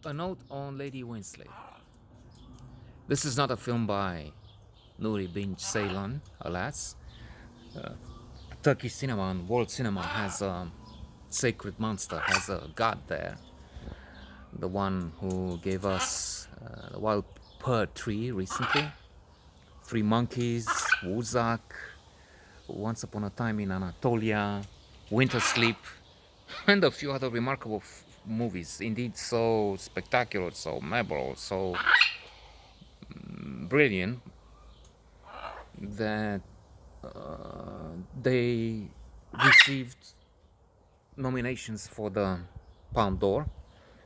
A note on Lady Winsley. This is not a film by Nuri bin Ceylan, alas. Turkish cinema and world cinema has a sacred monster, has a god there. The one who gave us the wild pear tree recently, Three Monkeys, Wuzak, Once Upon a Time in Anatolia, Winter Sleep, and a few other remarkable movies. Indeed, so spectacular, so memorable, so brilliant that they received nominations for the Palme d'Or,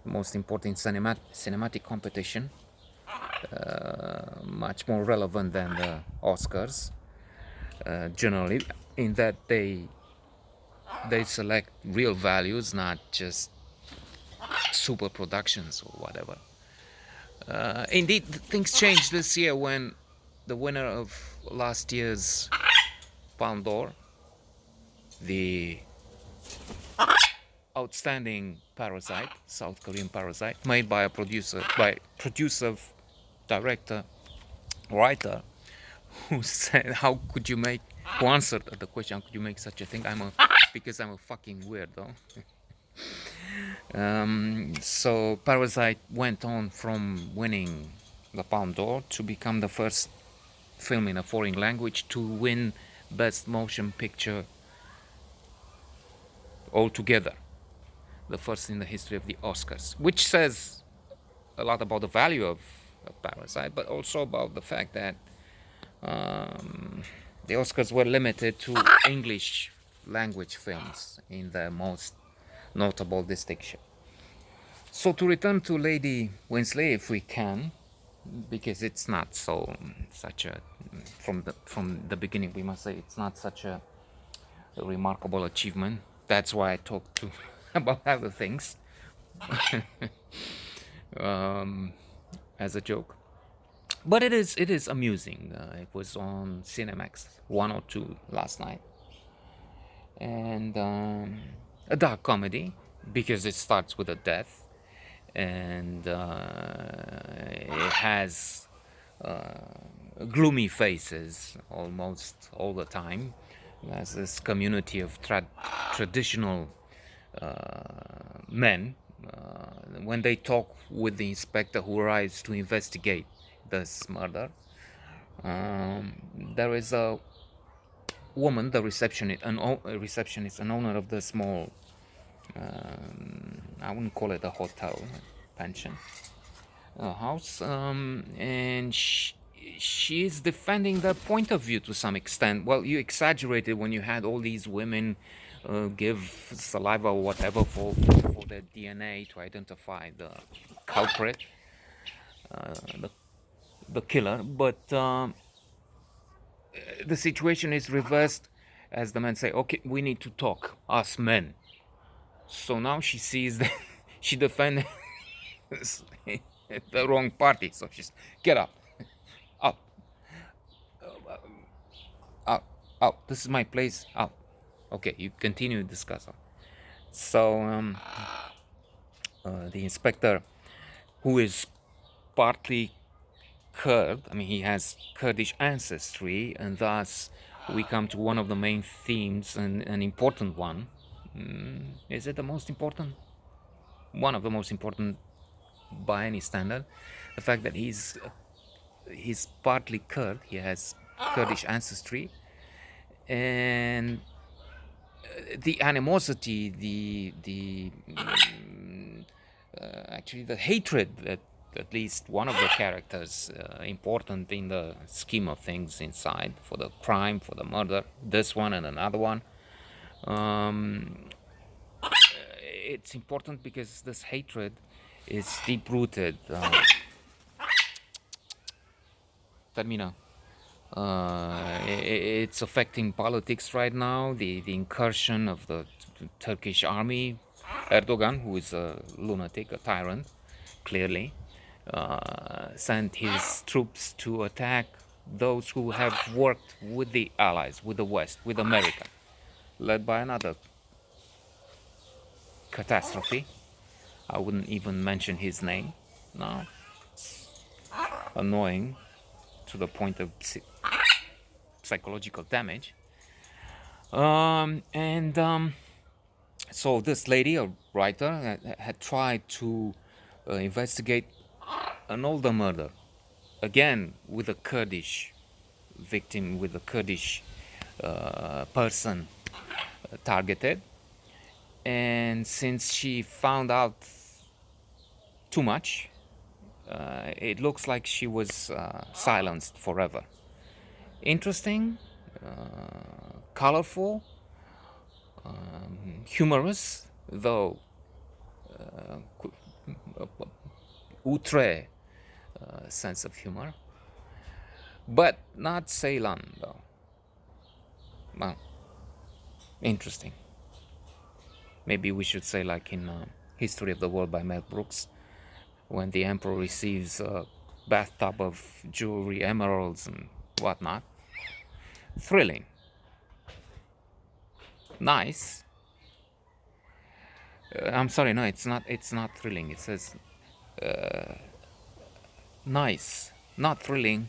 most important cinematic competition, much more relevant than the Oscars generally, in that they select real values, not just super productions or whatever. Indeed, things changed this year when the winner of last year's Palme d'Or, the outstanding Parasite, South Korean Parasite, made by a producer, director, writer, who said, "How could you make?" Who answered the question, "How could you make such a thing?" Because I'm a fucking weirdo. So Parasite went on from winning the Palme d'Or to become the first film in a foreign language to win Best Motion Picture altogether, the first in the history of the Oscars, which says a lot about the value of Parasite, but also about the fact that the Oscars were limited to English language films in the most notable distinction. So to return to Lady Winsley, if we can, because it's not so such a from the beginning we must say it's not such a remarkable achievement. That's why I talked to about other things as a joke. But it is amusing. It was on Cinemax 102 last night, and a dark comedy because it starts with a death, and it has gloomy faces almost all the time. There's this community of traditional men. When they talk with the inspector who arrives to investigate this murder, there is a woman, the receptionist, an owner of the small, I wouldn't call it a hotel, pension, house, and she is defending their point of view to some extent. Well, you exaggerated when you had all these women give saliva or whatever for their DNA to identify the culprit, the killer, but the situation is reversed as the men say, okay, we need to talk, us men. So now she sees that she defended the wrong party, so she's, get up, up, out, out, this is my place, out. Okay, you continue to discuss. So the inspector, who is partly Kurd, I mean, he has Kurdish ancestry, and thus we come to one of the main themes, and an important one. Is it the most important? One of the most important by any standard. The fact that he's partly Kurd, he has Kurdish ancestry, and the animosity, actually the hatred that at least one of the characters, important in the scheme of things inside, for the crime, for the murder, this one and another one. It's important because this hatred is deep rooted. Termina. It's affecting politics right now. The incursion of the Turkish army, Erdogan, who is a lunatic, a tyrant, clearly, sent his troops to attack those who have worked with the Allies, with the West, with America, led by another catastrophe, I wouldn't even mention his name. No, annoying to the point of psychological damage. And so this lady, a writer, had tried to investigate an older murder, again with a Kurdish victim, with a Kurdish person targeted. And since she found out too much, it looks like she was silenced forever. Interesting, colorful, humorous, though outre sense of humor, but not Ceylon though. Well, interesting. Maybe we should say, like in History of the World by Mel Brooks, when the emperor receives a bathtub of jewelry, emeralds, and whatnot. Thrilling. Nice. I'm sorry, no, it's not. It's not thrilling. It says nice, not thrilling.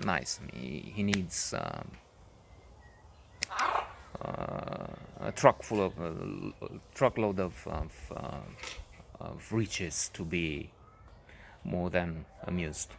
Nice. He needs a truck full of truckload of riches to be more than amused.